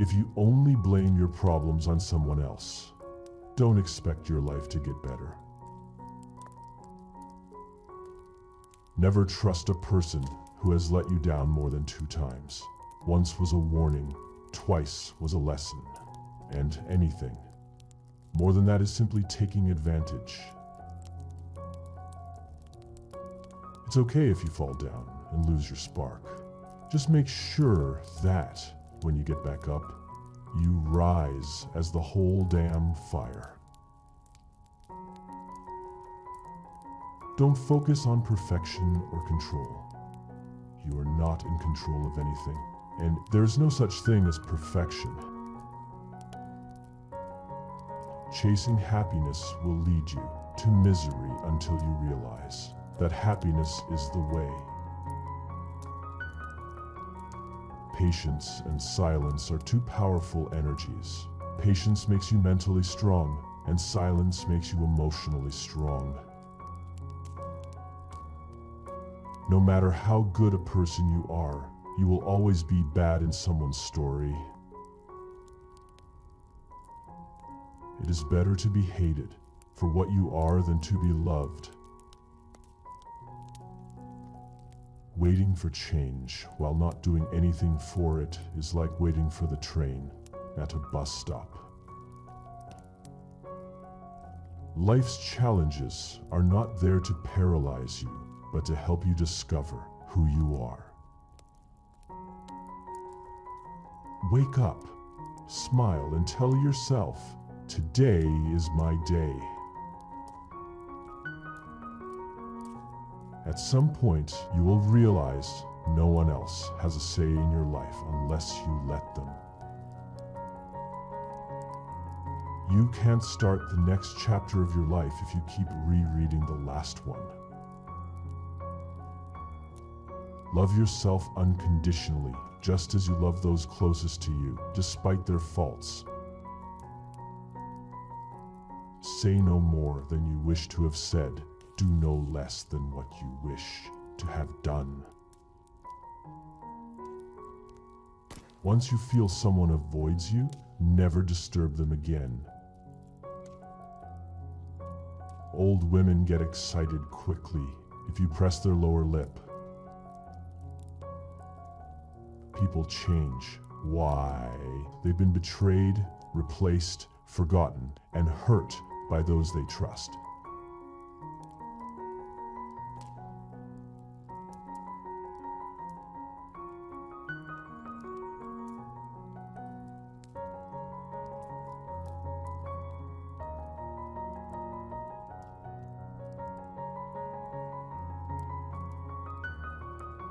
If you only blame your problems on someone else, don't expect your life to get better. Never trust a person who has let you down more than 2 times. Once was a warning, twice was a lesson, and anything more than that is simply taking advantage. It's okay if you fall down and lose your spark. Just make sure that when you get back up, you rise as the whole damn fire. Don't focus on perfection or control. You are not in control of anything, and there's no such thing as perfection. Chasing happiness will lead you to misery until you realize that happiness is the way. Patience and silence are 2 powerful energies. Patience makes you mentally strong, and silence makes you emotionally strong. No matter how good a person you are, you will always be bad in someone's story. It is better to be hated for what you are than to be loved. Waiting for change while not doing anything for it is like waiting for the train at a bus stop. Life's challenges are not there to paralyze you, but to help you discover who you are. Wake up, smile, and tell yourself, today is my day. At some point, you will realize no one else has a say in your life unless you let them. You can't start the next chapter of your life if you keep rereading the last one. Love yourself unconditionally, just as you love those closest to you, despite their faults. Say no more than you wish to have said. Do no less than what you wish to have done. Once you feel someone avoids you, never disturb them again. Old women get excited quickly if you press their lower lip. People change. Why? They've been betrayed, replaced, forgotten, and hurt by those they trust.